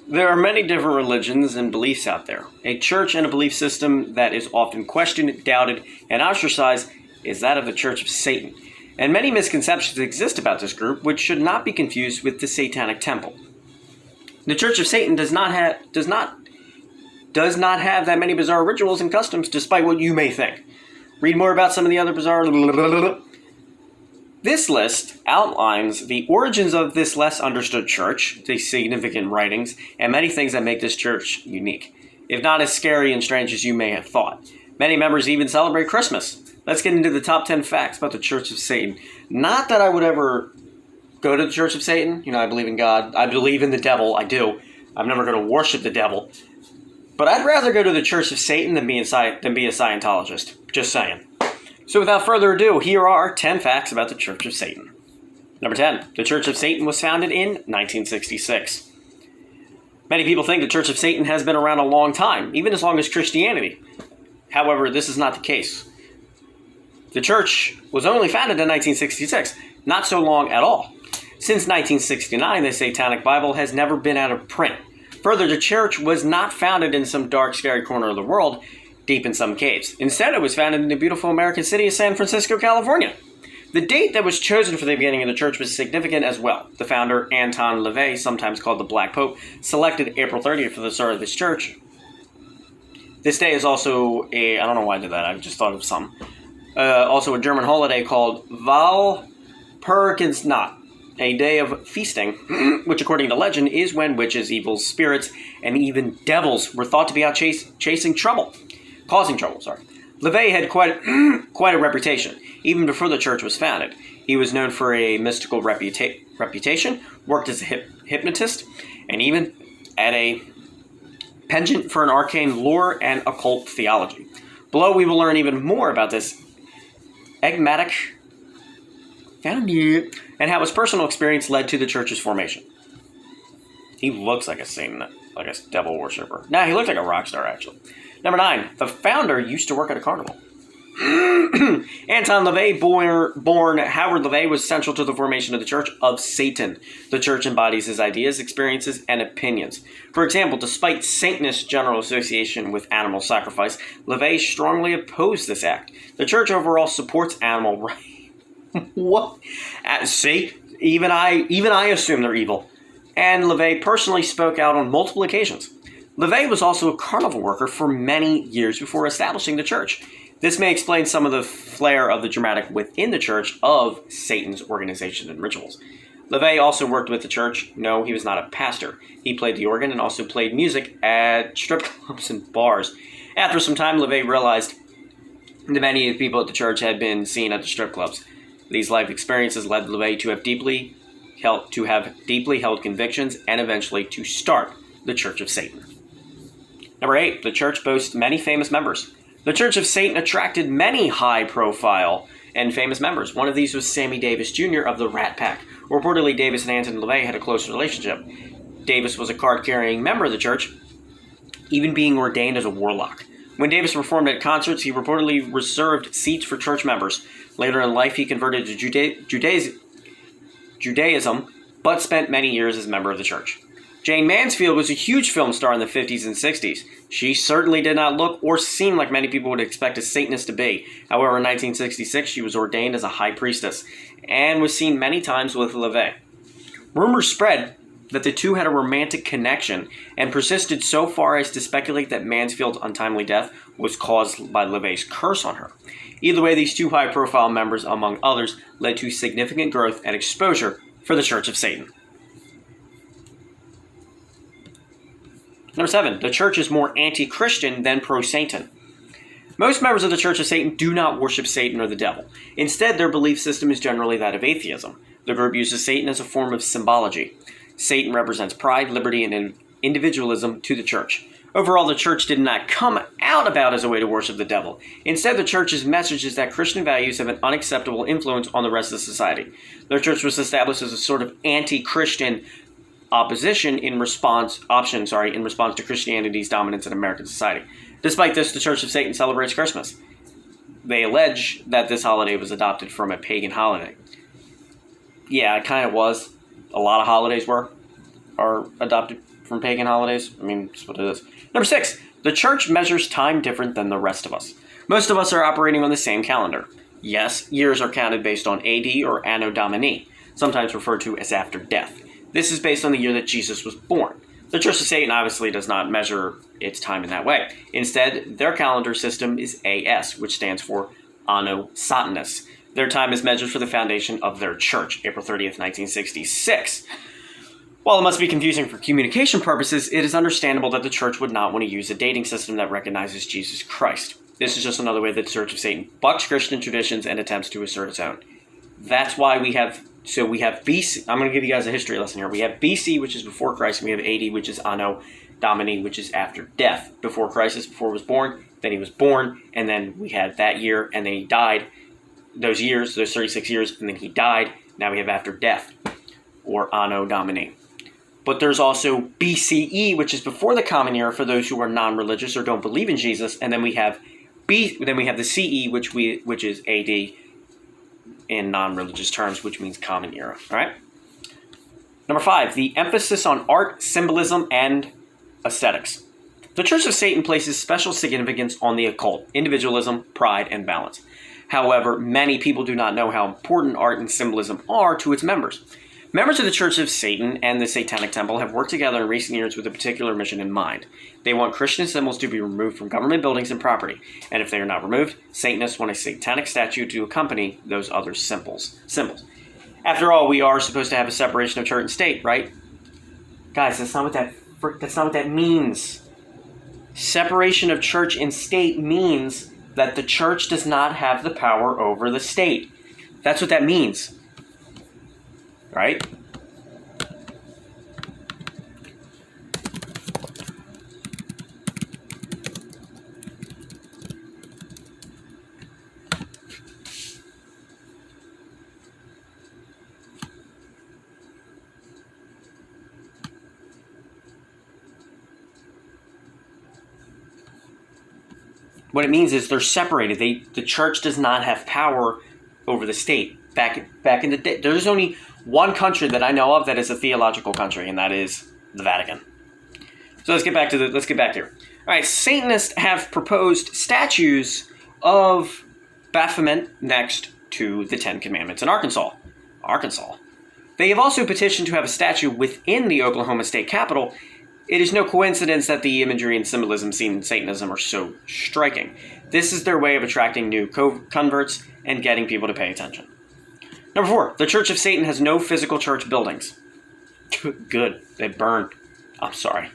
There are many different religions and beliefs out there. A church and a belief system that is often questioned, doubted, and ostracized is that of the Church of Satan. And many misconceptions exist about this group, which should not be confused with the Satanic Temple. The Church of Satan does not have that many bizarre rituals and customs, despite what you may think. Read more about some of the other bizarre. This list outlines the origins of this less understood church, the significant writings, and many things that make this church unique, if not as scary and strange as you may have thought. Many members even celebrate Christmas. Let's get into the top 10 facts about the Church of Satan. Not that I would ever go to the Church of Satan. I believe in God. I believe in the devil. I do. I'm never going to worship the devil. But I'd rather go to the Church of Satan than be a Scientologist. Just saying. So without further ado, here are 10 facts about the Church of Satan. Number 10. The Church of Satan was founded in 1966. Many people think the Church of Satan has been around a long time, even as long as Christianity. However, this is not the case. The church was only founded in 1966, not so long at all. Since 1969, the Satanic Bible has never been out of print. Further, the church was not founded in some dark, scary corner of the world, deep in some caves. Instead, it was founded in the beautiful American city of San Francisco, California. The date that was chosen for the beginning of the church was significant as well. The founder, Anton LaVey, sometimes called the Black Pope, selected April 30th for the start of this church. This day is also I don't know why I did that, I just thought of some. Also a German holiday called Walpurgisnacht, a day of feasting, which according to legend is when witches, evil spirits, and even devils were thought to be out causing trouble. LaVey had quite a reputation, even before the church was founded. He was known for a mystical reputation, worked as a hypnotist, and even had a penchant for an arcane lore and occult theology. Below, we will learn even more about this enigmatic founder and how his personal experience led to the church's formation. He looks like a Satan, like a devil worshiper. Nah, he looked like a rock star, actually. Number 9. The founder used to work at a carnival. Anton LaVey, born Howard LaVey, was central to the formation of the Church of Satan. The church embodies his ideas, experiences, and opinions. For example, despite Satanist general association with animal sacrifice, LaVey strongly opposed this act. The church overall supports animal rights. What? See? Even I assume they're evil. And LaVey personally spoke out on multiple occasions. LaVey was also a carnival worker for many years before establishing the church. This may explain some of the flair of the dramatic within the church of Satan's organization and rituals. LaVey also worked with the church. No, he was not a pastor. He played the organ and also played music at strip clubs and bars. After some time, LaVey realized that many of the people at the church had been seen at the strip clubs. These life experiences led LaVey to have deeply held convictions and eventually to start the Church of Satan. Number 8. The church boasts many famous members. The Church of Satan attracted many high-profile and famous members. One of these was Sammy Davis Jr. of the Rat Pack. Reportedly, Davis and Anton LaVey had a close relationship. Davis was a card-carrying member of the church, even being ordained as a warlock. When Davis performed at concerts, he reportedly reserved seats for church members. Later in life, he converted to Judaism, but spent many years as a member of the church. Jane Mansfield was a huge film star in the 50s and 60s. She certainly did not look or seem like many people would expect a Satanist to be. However, in 1966, she was ordained as a high priestess and was seen many times with LaVey. Rumors spread that the two had a romantic connection and persisted so far as to speculate that Mansfield's untimely death was caused by LaVey's curse on her. Either way, these two high-profile members, among others, led to significant growth and exposure for the Church of Satan. Number 7. The church is more anti-Christian than pro-Satan. Most members of the Church of Satan do not worship Satan or the devil. Instead, their belief system is generally that of atheism. The group uses Satan as a form of symbology. Satan represents pride, liberty, and individualism to the church. Overall, the church did not come out about as a way to worship the devil. Instead, the church's message is that Christian values have an unacceptable influence on the rest of society. Their church was established as a sort of anti-Christian opposition in response to Christianity's dominance in American society. Despite this, the Church of Satan celebrates Christmas. They allege that this holiday was adopted from a pagan holiday. Yeah, it kind of was. A lot of holidays are adopted from pagan holidays. I mean, that's what it is. Number 6, the church measures time different than the rest of us. Most of us are operating on the same calendar. Yes, years are counted based on AD or Anno Domini, sometimes referred to as after death. This is based on the year that Jesus was born. The Church of Satan obviously does not measure its time in that way. Instead, their calendar system is AS, which stands for Anno Satanus. Their time is measured for the foundation of their church, April 30th, 1966. While it must be confusing for communication purposes, it is understandable that the church would not want to use a dating system that recognizes Jesus Christ. This is just another way that the Church of Satan bucks Christian traditions and attempts to assert its own. That's why we have BC. I'm going to give you guys a history lesson here. We have BC, which is before Christ, and we have AD, which is Anno Domini, which is after death. Before Christ is before he was born, then he was born, and then we had that year, and then he died. Those years, those 36 years, and then he died. Now we have after death, or Anno Domini. But there's also BCE, which is before the Common Era for those who are non-religious or don't believe in Jesus, and then we have the CE, which is AD in non-religious terms, which means Common Era. All right. Number 5, the emphasis on art, symbolism, and aesthetics. The Church of Satan places special significance on the occult, individualism, pride, and balance. However, many people do not know how important art and symbolism are to its members. Members of the Church of Satan and the Satanic Temple have worked together in recent years with a particular mission in mind. They want Christian symbols to be removed from government buildings and property, and if they are not removed, Satanists want a satanic statue to accompany those other symbols. After all, we are supposed to have a separation of church and state, right? Guys, that's not what that means. Separation of church and state means that the church does not have the power over the state. That's what that means. Right? What it means is they're separated. The church does not have power over the state. Back in the day, there's only one country that I know of that is a theological country, and that is the Vatican. So let's get back here. All right, Satanists have proposed statues of Baphomet next to the Ten Commandments in Arkansas. They have also petitioned to have a statue within the Oklahoma State Capitol. It is no coincidence that the imagery and symbolism seen in Satanism are so striking. This is their way of attracting new converts and getting people to pay attention. Number 4, the Church of Satan has no physical church buildings. Good, they burned. I'm sorry.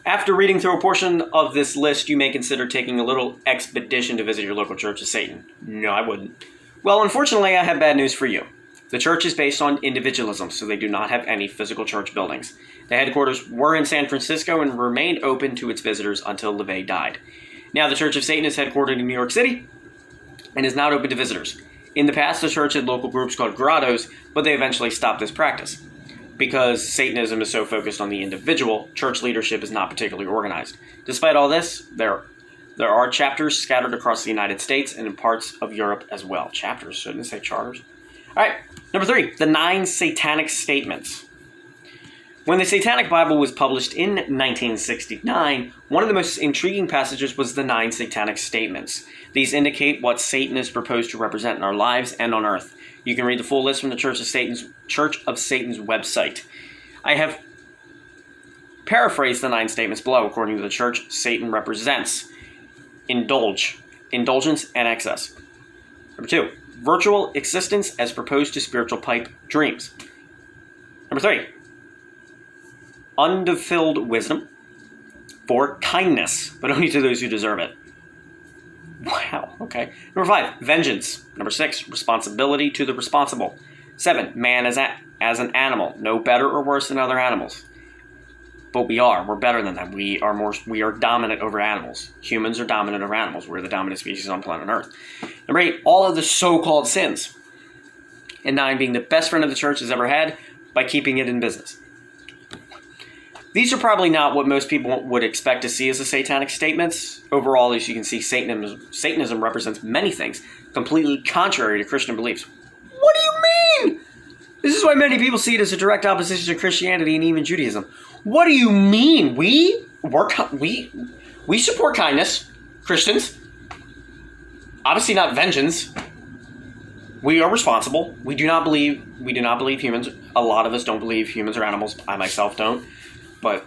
After reading through a portion of this list, you may consider taking a little expedition to visit your local Church of Satan. No, I wouldn't. Well, unfortunately, I have bad news for you. The church is based on individualism, so they do not have any physical church buildings. The headquarters were in San Francisco and remained open to its visitors until LaVey died. Now the Church of Satan is headquartered in New York City and is not open to visitors. In the past, the church had local groups called grottos, but they eventually stopped this practice. Because Satanism is so focused on the individual, church leadership is not particularly organized. Despite all this, there are chapters scattered across the United States and in parts of Europe as well. Chapters, shouldn't it say charters? All right, number 3, the 9 Satanic Statements. When the Satanic Bible was published in 1969, one of the most intriguing passages was the 9 Satanic Statements. These indicate what Satan is proposed to represent in our lives and on earth. You can read the full list from the Church of Satan's website. I have paraphrased the 9 statements below. According to the church, Satan represents indulgence, and excess. Number 2, virtual existence as proposed to spiritual pipe dreams. Number 3, undefiled wisdom. 4, kindness, but only to those who deserve it. Wow, okay. Number 5, vengeance. Number 6, responsibility to the responsible. 7, man as an animal, no better or worse than other animals. But we're better than them. We are dominant over animals. Humans are dominant over animals. We're the dominant species on planet Earth. Number 8, all of the so-called sins. And 9, being the best friend of the church has ever had by keeping it in business. These are probably not what most people would expect to see as the Satanic Statements. Overall, as you can see, Satanism represents many things completely contrary to Christian beliefs. What do you mean? This is why many people see it as a direct opposition to Christianity and even Judaism. What do you mean? We support kindness, Christians. Obviously not vengeance. We are responsible. We do not believe humans. A lot of us don't believe humans are animals. I myself don't. But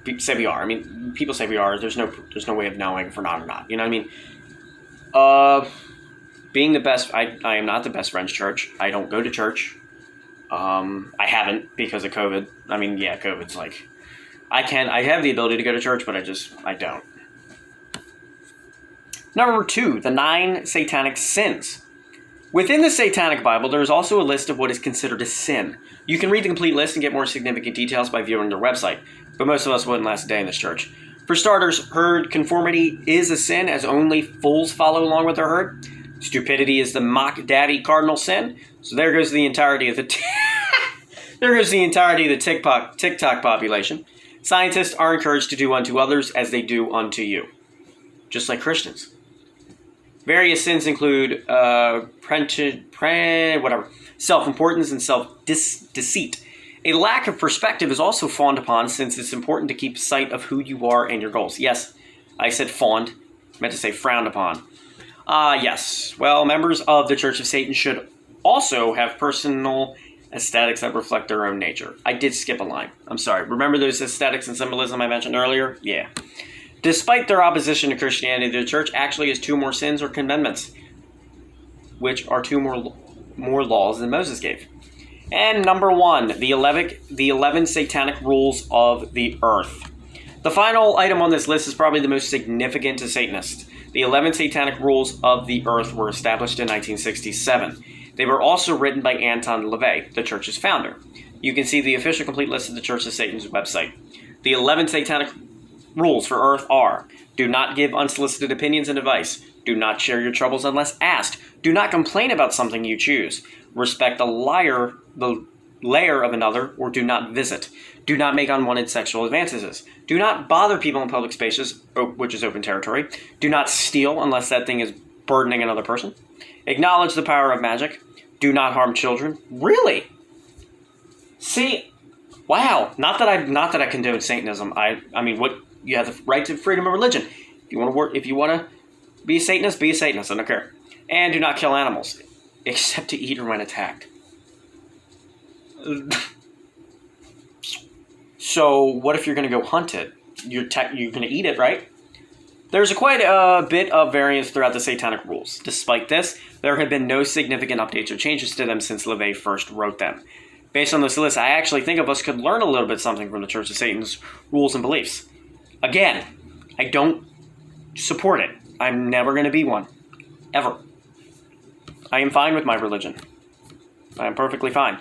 people say we are. I mean, people say we are. There's no way of knowing if we're not or not. You know what I mean? Being the best, I am not the best friend's church. I don't go to church. I haven't because of COVID. I mean, yeah, COVID's like, I have the ability to go to church, but I don't. Number 2, the 9 satanic sins. Within the Satanic Bible, there is also a list of what is considered a sin. You can read the complete list and get more significant details by viewing their website, but most of us wouldn't last a day in this church. For starters, herd conformity is a sin, as only fools follow along with their herd. Stupidity is the mock daddy cardinal sin. So there goes the entirety of the TikTok population. Scientists are encouraged to do unto others as they do unto you, just like Christians. Various sins include self-importance and self-deceit. A lack of perspective is also fawned upon, since it's important to keep sight of who you are and your goals. Yes, I said fawned. I meant to say frowned upon. Yes. Well, members of the Church of Satan should also have personal aesthetics that reflect their own nature. I did skip a line. I'm sorry. Remember those aesthetics and symbolism I mentioned earlier? Yeah. Despite their opposition to Christianity, the church actually has 2 more sins or commandments, which are 2 more laws than Moses gave. And number 1, the 11 satanic rules of the earth. The final item on this list is probably the most significant to Satanists. The 11 satanic rules of the earth were established in 1967. They were also written by Anton LaVey, the church's founder. You can see the official complete list of the Church of Satan's website. The 11 satanic rules for earth are: do not give unsolicited opinions and advice. Do not share your troubles unless asked. Do not complain about something you choose. Respect the lair of another, or do not visit. Do not make unwanted sexual advances. Do not bother people in public spaces, which is open territory. Do not steal unless that thing is burdening another person. Acknowledge the power of magic. Do not harm children. Really? See, wow. Not that I condone Satanism. I mean, what, you have the right to freedom of religion. If you want to be a Satanist, be a Satanist. I don't care. And do not kill animals, except to eat or when attacked. So, what if you're going to go hunt it? You're going to eat it, right? There's quite a bit of variance throughout the satanic rules. Despite this, there have been no significant updates or changes to them since LaVey first wrote them. Based on this list, I actually think of us could learn a little bit something from the Church of Satan's rules and beliefs. Again, I don't support it. I'm never going to be one. Ever. I am fine with my religion. I am perfectly fine.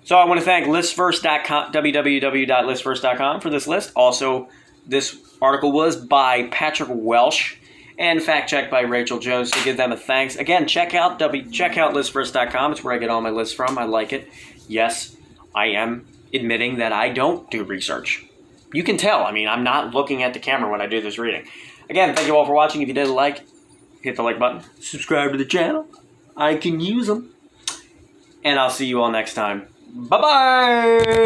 So I want to thank listverse.com, www.listverse.com for this list. Also, this article was by Patrick Welsh and fact-checked by Rachel Jones, so give them a thanks. Again, check out listverse.com. It's where I get all my lists from. I like it. Yes, I am admitting that I don't do research. You can tell. I mean, I'm not looking at the camera when I do this reading. Again, thank you all for watching. If you did hit the like button. Subscribe to the channel. I can use them. And I'll see you all next time. Bye-bye!